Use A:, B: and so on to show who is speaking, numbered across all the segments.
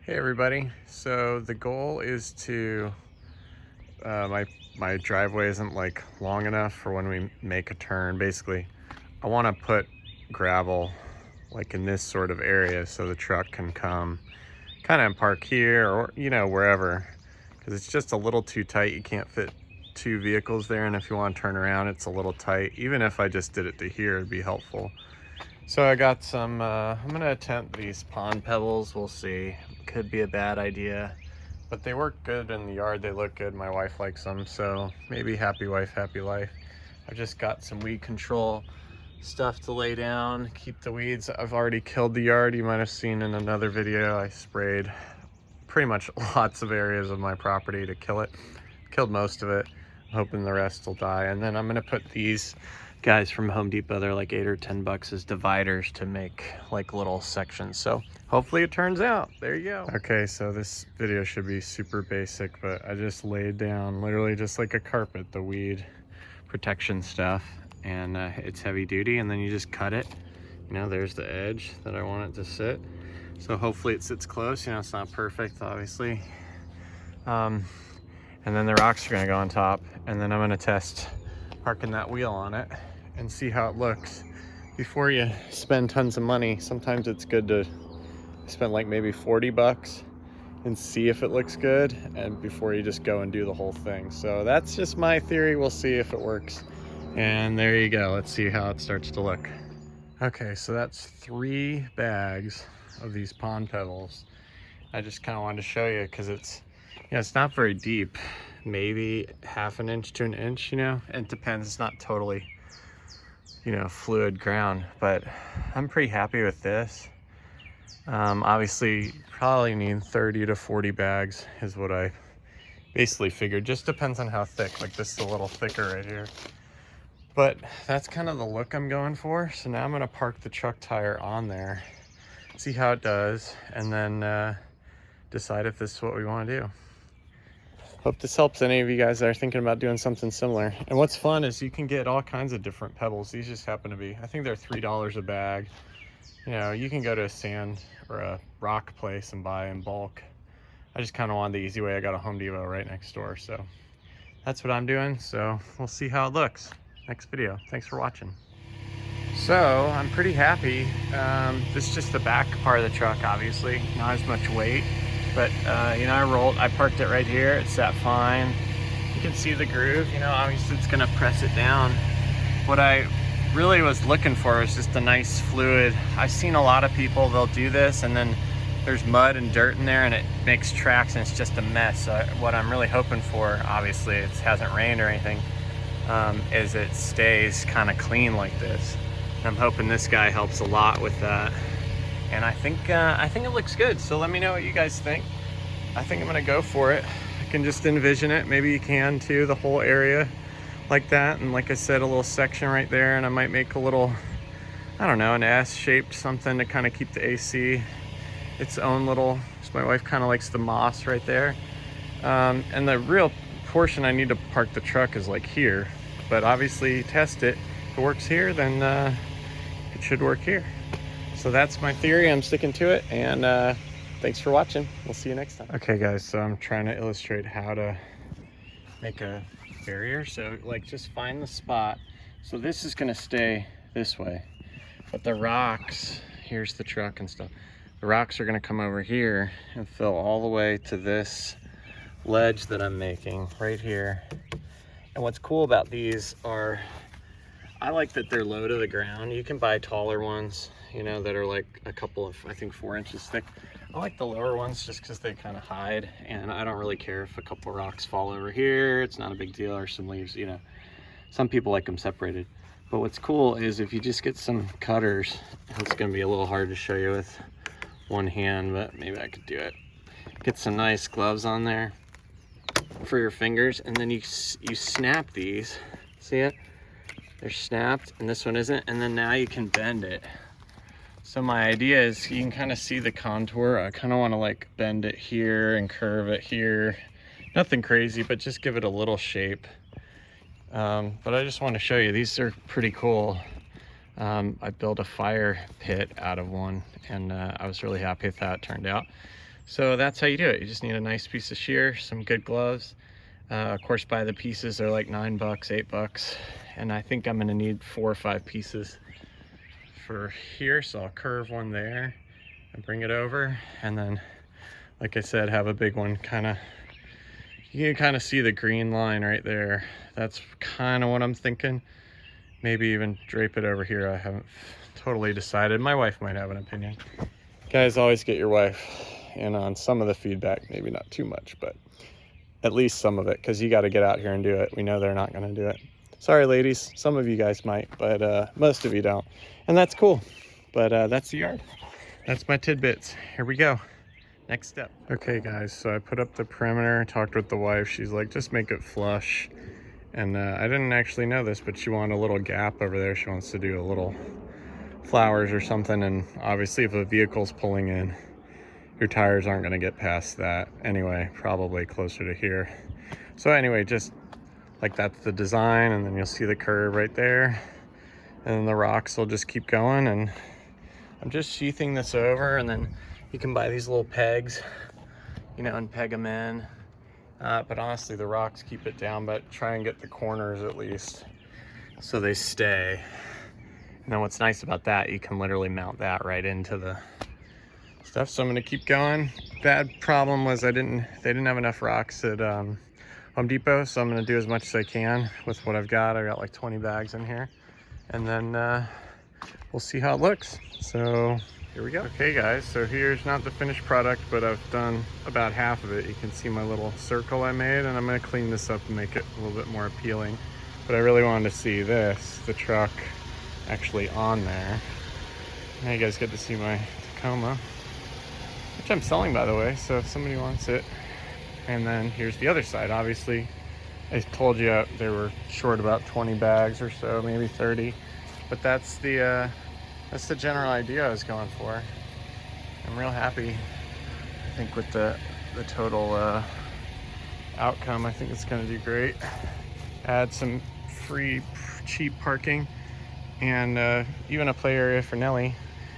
A: Hey everybody. So the goal is to my driveway isn't like long enough for when we make a turn. Basically, I want to put gravel like in this sort of area so the truck can come kind of park here or wherever, because it's just a little too tight. You can't fit two vehicles there, and if you want to turn around it's a little tight. Even if I just did it to here, it'd be helpful. So I got some, I'm gonna attempt these pond pebbles. We'll see. Could be a bad idea, but they work good in the yard. They look good. My wife likes them, so maybe happy wife, happy life. I just got some weed control stuff to lay down, keep the weeds. I've already killed the yard. You might have seen in another video, I sprayed pretty much lots of areas of my property to kill it. Killed most of it. I'm hoping the rest will die. And then I'm gonna put these guys from Home Depot, they're like $8 or $10 as dividers to make like little sections. So hopefully it turns out. There you go. Okay, so this video should be super basic, but I just laid down literally just like a carpet, the weed protection stuff, and it's heavy duty, and then you just cut it. There's the edge that I want it to sit. So hopefully it sits close. It's not perfect, obviously. And then the rocks are gonna go on top, and then I'm gonna test parking that wheel on it and see how it looks. Before you spend tons of money, sometimes it's good to spend like maybe $40 and see if it looks good, and before you just go and do the whole thing. So that's just my theory. We'll see if it works. And there you go. Let's see how it starts to look. Okay, so that's 3 bags of these pond pebbles. I just kind of wanted to show you because it's not very deep, maybe half an inch to an inch. It depends. It's not totally fluid ground, but I'm pretty happy with this. Obviously probably need 30 to 40 bags is what I basically figured. Just depends on how thick. Like this is a little thicker right here, but that's kind of the look I'm going for. So now I'm gonna park the truck tire on there, see how it does, and then decide if this is what we want to do. Hope this helps any of you guys that are thinking about doing something similar. And what's fun is you can get all kinds of different pebbles. These just happen to be, I think they're $3 a bag. You can go to a sand or a rock place and buy in bulk. I just kind of wanted the easy way. I got a Home Depot right next door, so that's what I'm doing. So we'll see how it looks. Next video. Thanks for watching. So I'm pretty happy. This is just the back part of the truck, obviously, not as much weight. But I parked it right here. It sat fine. You can see the groove. Obviously it's gonna press it down. What I really was looking for was just a nice fluid. I've seen a lot of people, they'll do this and then there's mud and dirt in there and it makes tracks and it's just a mess. So what I'm really hoping for, obviously it hasn't rained or anything, is it stays kind of clean like this. And I'm hoping this guy helps a lot with that. And I think it looks good. So let me know what you guys think. I think I'm gonna go for it. I can just envision it. Maybe you can too, the whole area like that. And like I said, a little section right there. And I might make a little, I don't know, an S-shaped something to kind of keep the AC its own little, so my wife kind of likes the moss right there. And the real portion I need to park the truck is like here. But obviously test it. If it works here, then it should work here. So that's my theory. I'm sticking to it, and thanks for watching. We'll see you next time. Okay guys, so I'm trying to illustrate how to make a barrier. So like just find the spot. So this is gonna stay this way, but the rocks, here's the truck and stuff. The rocks are gonna come over here and fill all the way to this ledge that I'm making right here. And what's cool about these are, I like that they're low to the ground. You can buy taller ones, that are like a couple of, I think 4 inches thick. I like the lower ones just because they kind of hide, and I don't really care if a couple rocks fall over here. It's not a big deal, or some leaves, Some people like them separated. But what's cool is if you just get some cutters, it's gonna be a little hard to show you with one hand, but maybe I could do it. Get some nice gloves on there for your fingers, and then you snap these. See it? They're snapped, and this one isn't, and then now you can bend it. So my idea is, you can kind of see the contour. I kind of want to like bend it here and curve it here. Nothing crazy, but just give it a little shape. But I just want to show you, these are pretty cool. I built a fire pit out of one, and I was really happy with how it turned out. So that's how you do it. You just need a nice piece of shear, some good gloves. Of course, by the pieces, they're like $9, $8. And I think I'm gonna need 4 or 5 pieces for here. So I'll curve one there and bring it over. And then, like I said, have a big one you can kind of see the green line right there. That's kind of what I'm thinking. Maybe even drape it over here. I haven't totally decided. My wife might have an opinion. Guys, always get your wife in on some of the feedback. Maybe not too much, but at least some of it, because you got to get out here and do it. We know they're not going to do it. Sorry, ladies. Some of you guys might, but most of you don't. And that's cool. But that's the yard. That's my tidbits. Here we go. Next step. Okay, guys, so I put up the perimeter, talked with the wife. She's like, just make it flush. And I didn't actually know this, but she wanted a little gap over there. She wants to do a little flowers or something. And obviously, if a vehicle's pulling in, your tires aren't going to get past that anyway, probably closer to here. So anyway, just like that's the design, and then you'll see the curve right there. And then the rocks will just keep going. And I'm just sheathing this over, and then you can buy these little pegs, you know, and peg them in. But honestly, the rocks keep it down, but try and get the corners at least so they stay. And then what's nice about that, you can literally mount that right into the stuff. So I'm gonna keep going. Bad problem was they didn't have enough rocks at Home Depot, so I'm gonna do as much as I can with what I've got. I got like 20 bags in here, and then we'll see how it looks. So here we go. Okay guys, so here's not the finished product, but I've done about half of it. You can see my little circle I made, and I'm gonna clean this up and make it a little bit more appealing. But I really wanted to see this, the truck actually on there. Now you guys get to see my Tacoma, which I'm selling, by the way, so if somebody wants it. And then here's the other side. Obviously, I told you they were short about 20 bags or so, maybe 30. But that's the general idea I was going for. I'm real happy, I think, with the total outcome. I think it's gonna do great. Add some free, cheap parking, and even a play area for Nellie,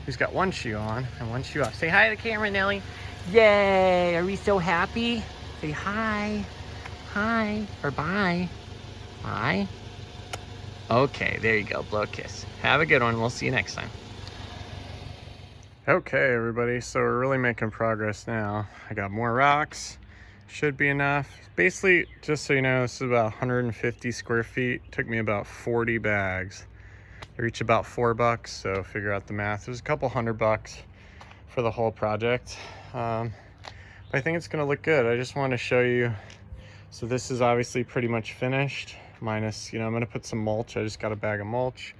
A: who's got one shoe on and one shoe off. Say hi to the camera, Nellie. Yay, are we so happy? Say hi. Hi, or bye. Bye. Okay, there you go, blow a kiss. Have a good one, we'll see you next time. Okay, everybody, so we're really making progress now. I got more rocks, should be enough. Basically, just so you know, this is about 150 square feet. Took me about 40 bags. They reach about $4, so figure out the math. It was a couple $100 for the whole project. But I think it's gonna look good. I just want to show you. So this is obviously pretty much finished, minus, you know, I'm gonna put some mulch. I just got a bag of mulch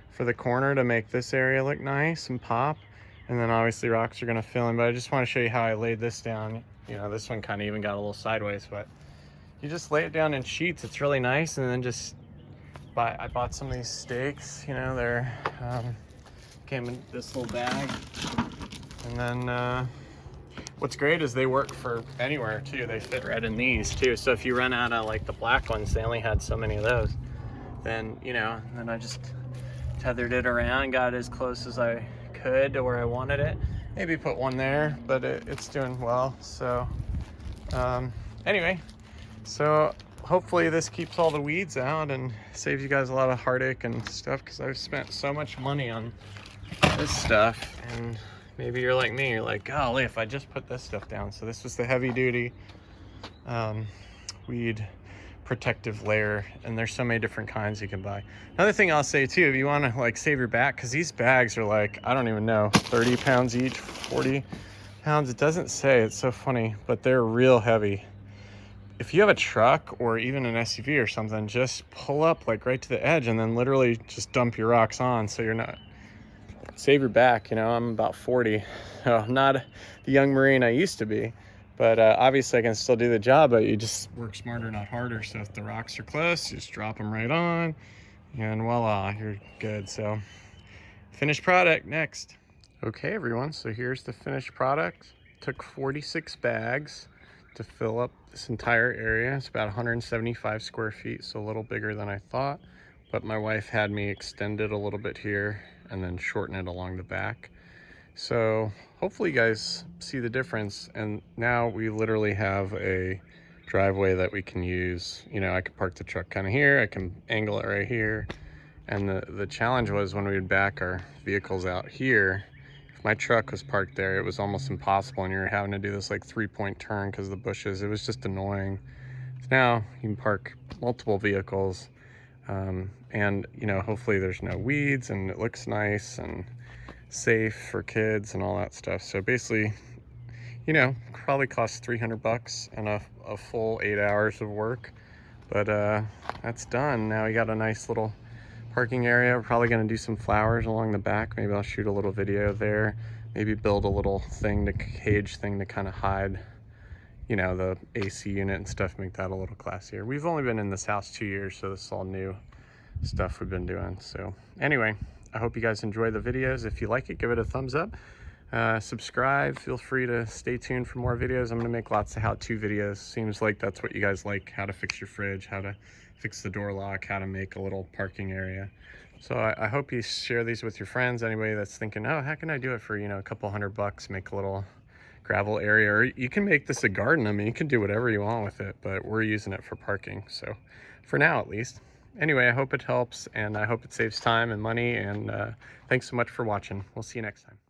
A: for the corner to make this area look nice and pop. And then obviously rocks are gonna fill in, but I just want to show you how I laid this down. You know, this one kind of even got a little sideways, but you just lay it down in sheets. It's really nice. And then just I bought some of these stakes, you know, they're came in this little bag. And then what's great is they work for anywhere too. They fit right in these too. So if you run out of like the black ones, they only had so many of those, then, you know, then I just tethered it around, got as close as I could to where I wanted it. Maybe put one there, but it's doing well. So anyway, so hopefully this keeps all the weeds out and saves you guys a lot of heartache and stuff, because I've spent so much money on this stuff. And maybe you're like me, you're like, golly, if I just put this stuff down. So this was the heavy duty weed protective layer, and there's so many different kinds you can buy. Another thing I'll say too, if you want to like save your back, because these bags are like, I don't even know, 30 pounds each, 40 pounds. It doesn't say, it's so funny, but they're real heavy. If you have a truck or even an SUV or something, just pull up like right to the edge and then literally just dump your rocks on, so you're not, save your back. You know, I'm about 40, not the young Marine I used to be, but obviously I can still do the job, but you just work smarter, not harder. So if the rocks are close, you just drop them right on, and voila, you're good. So finished product next. Okay, everyone, so here's the finished product. Took 46 bags to fill up this entire area. It's about 175 square feet, so a little bigger than I thought, but my wife had me extend it a little bit here and then shorten it along the back. So hopefully you guys see the difference. And now we literally have a driveway that we can use. You know, I can park the truck kind of here, I can angle it right here. And the challenge was when we would back our vehicles out here, if my truck was parked there, it was almost impossible, and you're having to do this like 3-point turn because of the bushes. It was just annoying. So now you can park multiple vehicles, and you know, hopefully there's no weeds and it looks nice and safe for kids and all that stuff. So basically, you know, probably costs 300 bucks and a full 8 hours of work. But that's done. Now we got a nice little parking area. We're probably gonna do some flowers along the back. Maybe I'll shoot a little video there. Maybe build a little thing, to cage thing to kind of hide, you know, the AC unit and stuff, make that a little classier. We've only been in this house 2 years, so this is all new stuff we've been doing. So anyway, I hope you guys enjoy the videos. If you like it, give it a thumbs up. Subscribe. Feel free to stay tuned for more videos. I'm gonna make lots of how-to videos. Seems like that's what you guys like: how to fix your fridge, how to fix the door lock, how to make a little parking area. So I hope you share these with your friends. Anybody that's thinking, oh, how can I do it for, you know, a couple $100, make a little gravel area? Or you can make this a garden. I mean, you can do whatever you want with it, but we're using it for parking, so for now at least. Anyway, I hope it helps, and I hope it saves time and money, and thanks so much for watching. We'll see you next time.